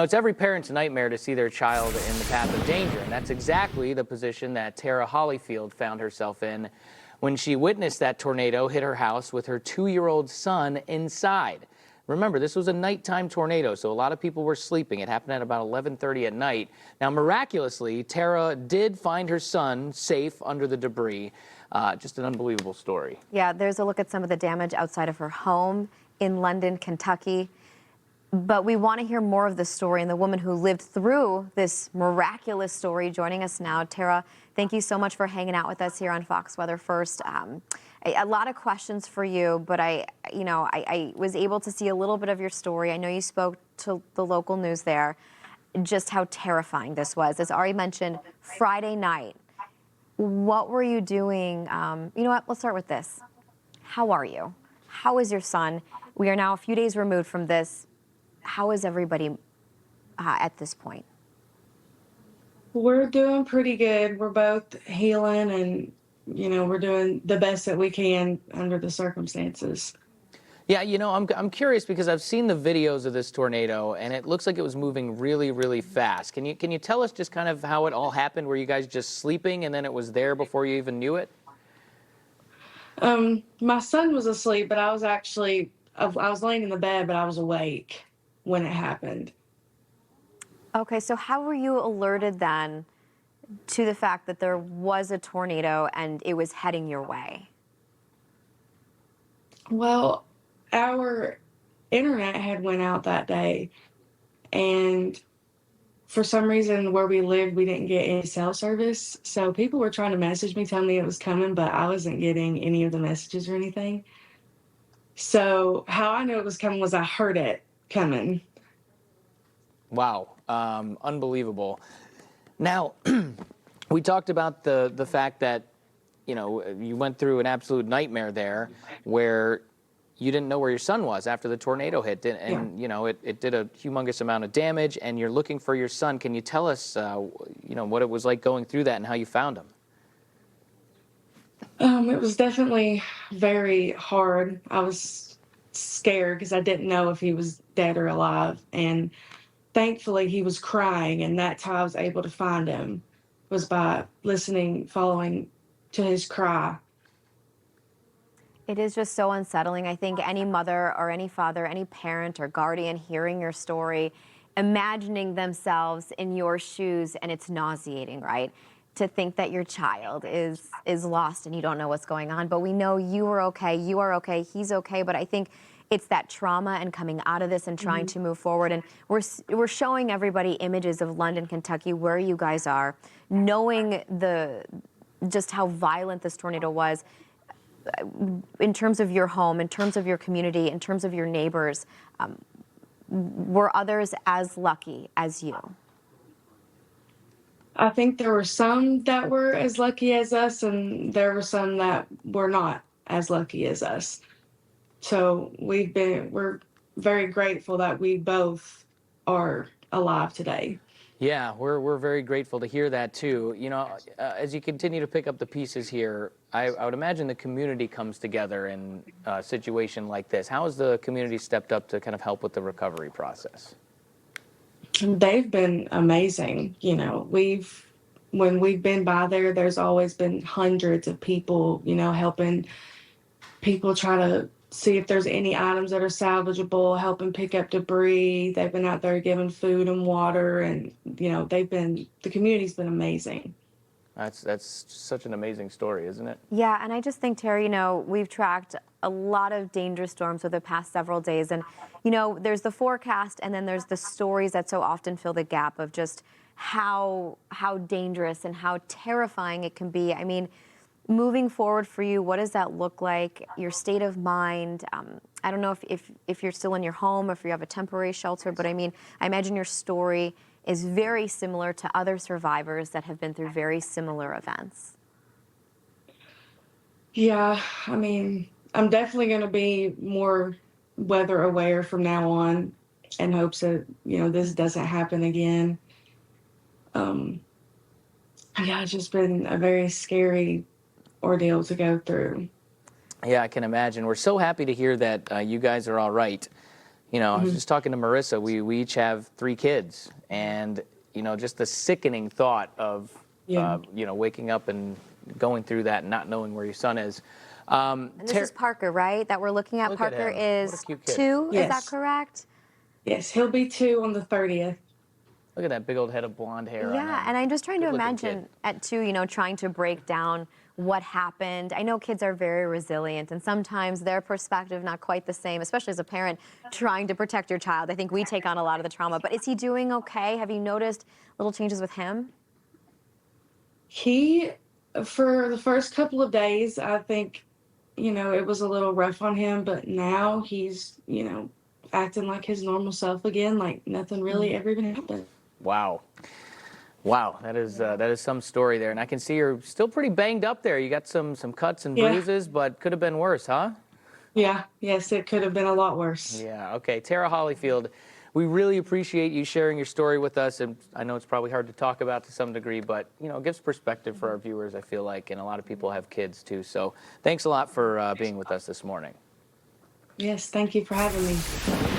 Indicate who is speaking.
Speaker 1: It's every parent's nightmare to see their child in the path of danger, and that's exactly the position that Tara Hollifeild found herself in when she witnessed that tornado hit her house with her 2-year-old son inside. Remember, this was a nighttime tornado, so a lot of people were sleeping. It happened at about 11:30 at night. Now, miraculously, Tara did find her son safe under the debris. Just an unbelievable story.
Speaker 2: Yeah, there's a look at some of the damage outside of her home in London, Kentucky. But we want to hear more of the story and the woman who lived through this miraculous story joining us now. Tara, thank you so much for hanging out with us here on Fox Weather First. A lot of questions for you, but I was able to see a little bit of your story. I know you spoke to the local news there, just how terrifying this was. As Ari mentioned, Friday night. What were you doing? You know what? Let's start with this. How are you? How is your son? We are now a few days removed from this. How is everybody at this point?
Speaker 3: We're doing pretty good. We're both healing and, we're doing the best that we can under the circumstances.
Speaker 1: Yeah, I'm curious because I've seen the videos of this tornado, and it looks like it was moving really, really fast. Can you tell us just kind of how it all happened? Were you guys just sleeping, and then it was there before you even knew it?
Speaker 3: My son was asleep, but I was laying in the bed, but I was awake when it happened.
Speaker 2: Okay, so how were you alerted then to the fact that there was a tornado and it was heading your way?
Speaker 3: Well, our internet had went out that day, and for some reason where we lived, we didn't get any cell service. So people were trying to message me, telling me it was coming, but I wasn't getting any of the messages or anything. So how I knew it was coming was I heard it coming.
Speaker 1: Wow, unbelievable. Now, we talked about the fact that, you went through an absolute nightmare there where you didn't know where your son was after the tornado hit. And, it did a humongous amount of damage, and you're looking for your son. Can you tell us, what it was like going through that and how you found him?
Speaker 3: It was definitely very hard. I was scared because I didn't know if he was dead or alive. And thankfully he was crying, and that's how I was able to find him, was by following to his cry.
Speaker 2: It is just so unsettling. I think any mother or any father, any parent or guardian hearing your story, imagining themselves in your shoes, and it's nauseating, right? To think that your child is lost and you don't know what's going on. But we know you are okay, he's okay. But I think it's that trauma and coming out of this and trying to move forward. And we're showing everybody images of London, Kentucky, where you guys are, knowing just how violent this tornado was. In terms of your home, in terms of your community, in terms of your neighbors, were others as lucky as you?
Speaker 3: I think there were some that were as lucky as us, and there were some that were not as lucky as us. So we're very grateful that we both are alive today.
Speaker 1: Yeah, we're very grateful to hear that too. As you continue to pick up the pieces here, I would imagine the community comes together in a situation like this. How has the community stepped up to kind of help with the recovery process?
Speaker 3: They've been amazing. When we've been by there, there's always been hundreds of people, helping people try to see if there's any items that are salvageable, helping pick up debris. They've been out there giving food and water, and the community's been amazing.
Speaker 1: That's such an amazing story, isn't it?
Speaker 2: Yeah, and I just think, Terry, we've tracked a lot of dangerous storms over the past several days. And, there's the forecast, and then there's the stories that so often fill the gap of just how dangerous and how terrifying it can be. I mean, moving forward for you, what does that look like? Your state of mind? I don't know if you're still in your home or if you have a temporary shelter, but I mean, I imagine your story is very similar to other survivors that have been through very similar events.
Speaker 3: Yeah, I mean, I'm definitely going to be more weather aware from now on, in hopes that, this doesn't happen again. Yeah, it's just been a very scary ordeal to go through.
Speaker 1: Yeah, I can imagine. We're so happy to hear that you guys are all right. You know, I was just talking to Marissa. We each have 3 kids, and you know, just the sickening thought of
Speaker 3: Yeah.
Speaker 1: you know, waking up and going through that and not knowing where your son is.
Speaker 2: And this is Parker, right? That we're looking at.
Speaker 1: Look at
Speaker 2: Parker
Speaker 1: him. What a
Speaker 2: is
Speaker 1: cute kid.
Speaker 2: 2. Is that
Speaker 3: Yes.
Speaker 2: correct?
Speaker 3: Yes, he'll be 2 on the 30th.
Speaker 1: Look at that big old head of blonde hair on
Speaker 2: Yeah,
Speaker 1: him.
Speaker 2: and I'm just trying to
Speaker 1: Good-looking kid.
Speaker 2: imagine at 2, you know, trying to break down what happened. I know kids are very resilient, and sometimes their perspective not quite the same, especially as a parent trying to protect your child. I think we take on a lot of the trauma. But is he doing okay? Have you noticed little changes with him?
Speaker 3: He, for the first couple of days, I think, it was a little rough on him, but now he's, acting like his normal self again, like nothing really ever even happened.
Speaker 1: Wow. Wow, that is some story there, and I can see you're still pretty banged up there. You got some cuts and
Speaker 3: Yeah.
Speaker 1: bruises, but could have been worse, huh?
Speaker 3: Yeah, yes, it could have been a lot worse.
Speaker 1: Yeah. Okay, Tara Hollifeild, we really appreciate you sharing your story with us, and I know it's probably hard to talk about to some degree, but you know, it gives perspective for our viewers. I feel like, and a lot of people have kids too. So, thanks a lot for being with us this morning.
Speaker 3: Yes, thank you for having me.